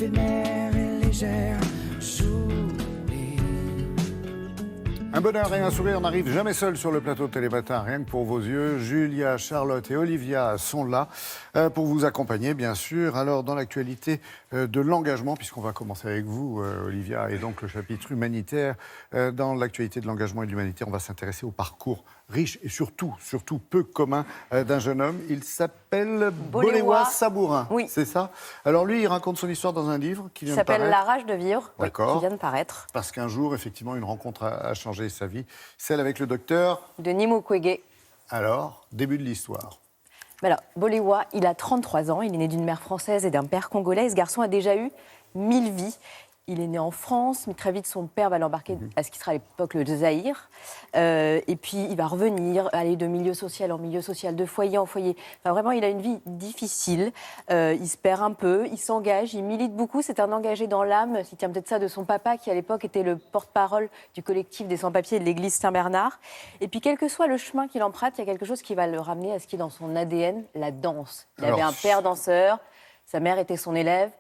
éphémère et légère. Un bonheur et un sourire n'arrivent jamais seuls sur le plateau de Télématin, rien que pour vos yeux. Julia, Charlotte et Olivia sont là pour vous accompagner, bien sûr. Alors, dans l'actualité de l'engagement, puisqu'on va commencer avec vous, Olivia, et donc le chapitre humanitaire, dans l'actualité de l'engagement et de l'humanitaire, on va s'intéresser au parcours riche et surtout peu commun d'un jeune homme. Il s'appelle Boléwa Sabourin, oui. C'est ça? Alors lui, il raconte son histoire dans un livre qui vient de paraître. Il s'appelle La rage de vivre, oui, qui vient de paraître. Parce qu'un jour, effectivement, une rencontre a changé sa vie, celle avec le docteur Denis Mukwege. Alors, début de l'histoire. Alors, Boléwa, il a 33 ans, il est né d'une mère française et d'un père congolais. Ce garçon a déjà eu 1000 vies. Il est né en France, mais très vite, son père va l'embarquer à ce qui sera à l'époque le Zaïre. Et puis, il va revenir, aller de milieu social en milieu social, de foyer en foyer. Enfin, vraiment, il a une vie difficile. Il se perd un peu, il s'engage, il milite beaucoup. C'est un engagé dans l'âme. Il tient peut-être ça de son papa, qui à l'époque était le porte-parole du collectif des sans-papiers de l'église Saint-Bernard. Et puis, quel que soit le chemin qu'il emprunte, il y a quelque chose qui va le ramener à ce qui est dans son ADN, la danse. Il avait un père danseur, sa mère était son élève.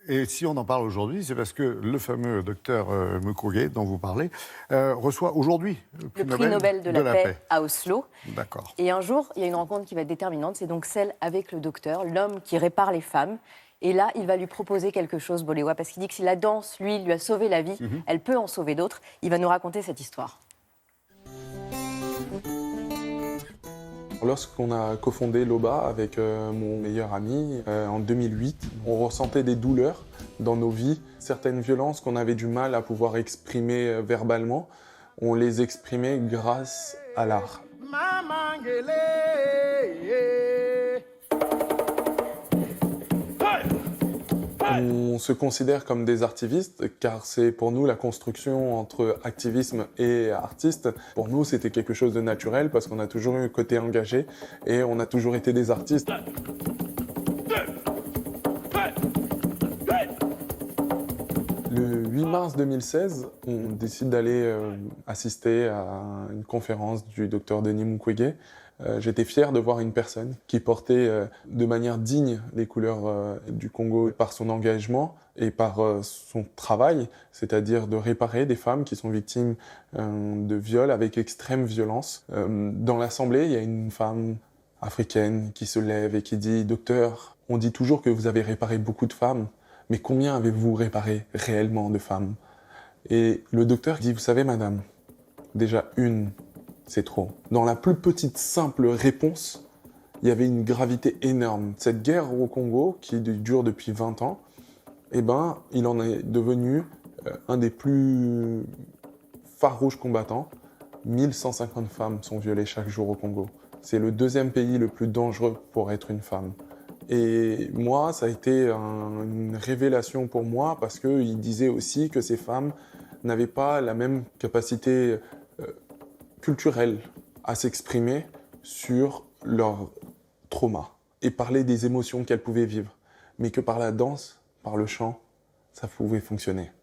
Et si on en parle aujourd'hui, c'est parce que le fameux docteur Mukwege, dont vous parlez, reçoit aujourd'hui le prix Nobel de la paix à Oslo. D'accord. Et un jour, il y a une rencontre qui va être déterminante, c'est donc celle avec le docteur, l'homme qui répare les femmes. Et là, il va lui proposer quelque chose, Boléwa, parce qu'il dit que si la danse, lui a sauvé la vie, elle peut en sauver d'autres. Il va nous raconter cette histoire. Lorsqu'on a cofondé l'OBA avec mon meilleur ami en 2008, on ressentait des douleurs dans nos vies. Certaines violences qu'on avait du mal à pouvoir exprimer verbalement, on les exprimait grâce à l'art. On se considère comme des artivistes car c'est pour nous la construction entre activisme et artiste. Pour nous, c'était quelque chose de naturel parce qu'on a toujours eu un côté engagé et on a toujours été des artistes. Le 8 mars 2016, on décide d'aller assister à une conférence du docteur Denis Mukwege. J'étais fier de voir une personne qui portait de manière digne les couleurs du Congo par son engagement et par son travail, c'est-à-dire de réparer des femmes qui sont victimes de viols avec extrême violence. Dans l'assemblée, il y a une femme africaine qui se lève et qui dit « Docteur, on dit toujours que vous avez réparé beaucoup de femmes, mais combien avez-vous réparé réellement de femmes ?» Et le docteur dit « Vous savez, madame, déjà une, c'est trop. » Dans la plus petite simple réponse, il y avait une gravité énorme. Cette guerre au Congo, qui dure depuis 20 ans, eh ben, il en est devenu un des plus farouches combattants. 1150 femmes sont violées chaque jour au Congo. C'est le deuxième pays le plus dangereux pour être une femme. Et moi, ça a été une révélation pour moi parce qu'il disait aussi que ces femmes n'avaient pas la même capacité culturelle à s'exprimer sur leur trauma et parler des émotions qu'elles pouvaient vivre, mais que par la danse, par le chant, ça pouvait fonctionner.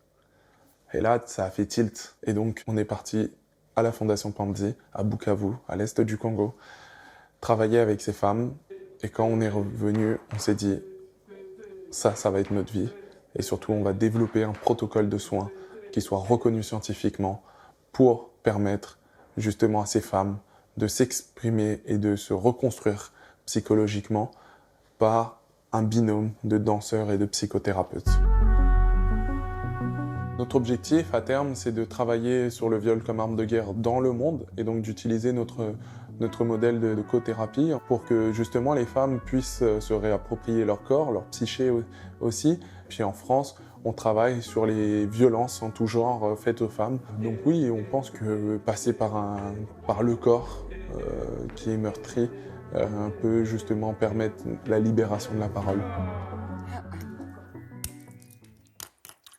Et là, ça a fait tilt. Et donc, on est parti à la Fondation Panzi, à Bukavu, à l'est du Congo, travailler avec ces femmes. Et quand on est revenu, on s'est dit, ça va être notre vie. Et surtout, on va développer un protocole de soins qui soit reconnu scientifiquement pour permettre justement à ces femmes de s'exprimer et de se reconstruire psychologiquement par un binôme de danseurs et de psychothérapeutes. Notre objectif à terme, c'est de travailler sur le viol comme arme de guerre dans le monde et donc d'utiliser notre modèle de co-thérapie pour que justement les femmes puissent se réapproprier leur corps, leur psyché aussi. Puis en France, on travaille sur les violences en tout genre faites aux femmes. Donc oui, on pense que passer par le corps qui est meurtri peut justement permettre la libération de la parole.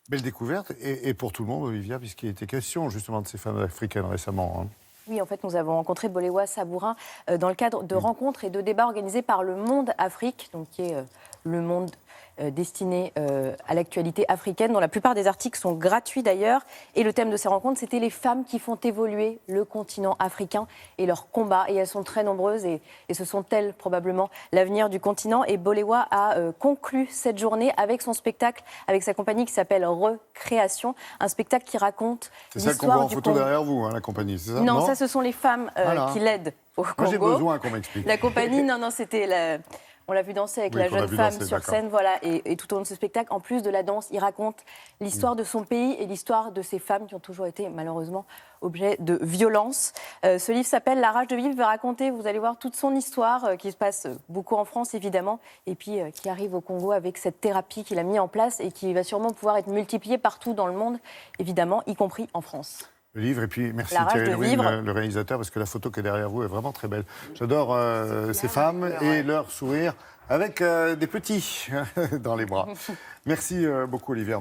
Belle découverte, et pour tout le monde, Olivia, puisqu'il était question justement de ces femmes africaines récemment. Hein. Oui, en fait, nous avons rencontré Boléwa Sabourin dans le cadre de rencontres et de débats organisés par le Monde Afrique, donc qui est le monde destinés à l'actualité africaine, dont la plupart des articles sont gratuits d'ailleurs. Et le thème de ces rencontres, c'était les femmes qui font évoluer le continent africain et leurs combats. Et elles sont très nombreuses et ce sont elles probablement l'avenir du continent. Et Bolewa a conclu cette journée avec son spectacle, avec sa compagnie qui s'appelle Recréation, un spectacle qui raconte C'est celle qu'on l'histoire voit en du photo Congo. derrière vous, hein, la compagnie, c'est ça? Non, ça, ce sont les femmes Voilà. qui l'aident au Congo. Moi, j'ai besoin qu'on m'explique. La compagnie, non, c'était on l'a vu danser avec Oui, la qu'on a jeune vu femme danser, sur d'accord. scène, voilà. Et tout au long de ce spectacle, en plus de la danse, il raconte l'histoire de son pays et l'histoire de ces femmes qui ont toujours été, malheureusement, objet de violence. Ce livre s'appelle La rage de vivre. Il va raconter, vous allez voir, toute son histoire, qui se passe beaucoup en France, évidemment, et puis qui arrive au Congo avec cette thérapie qu'il a mis en place et qui va sûrement pouvoir être multipliée partout dans le monde, évidemment, y compris en France. Le livre, et puis merci La rage Thierry de Lewin, vivre. le réalisateur, parce que la photo qui est derrière vous est vraiment très belle. J'adore ces femmes et leur sourire avec des petits dans les bras. Merci beaucoup Olivier.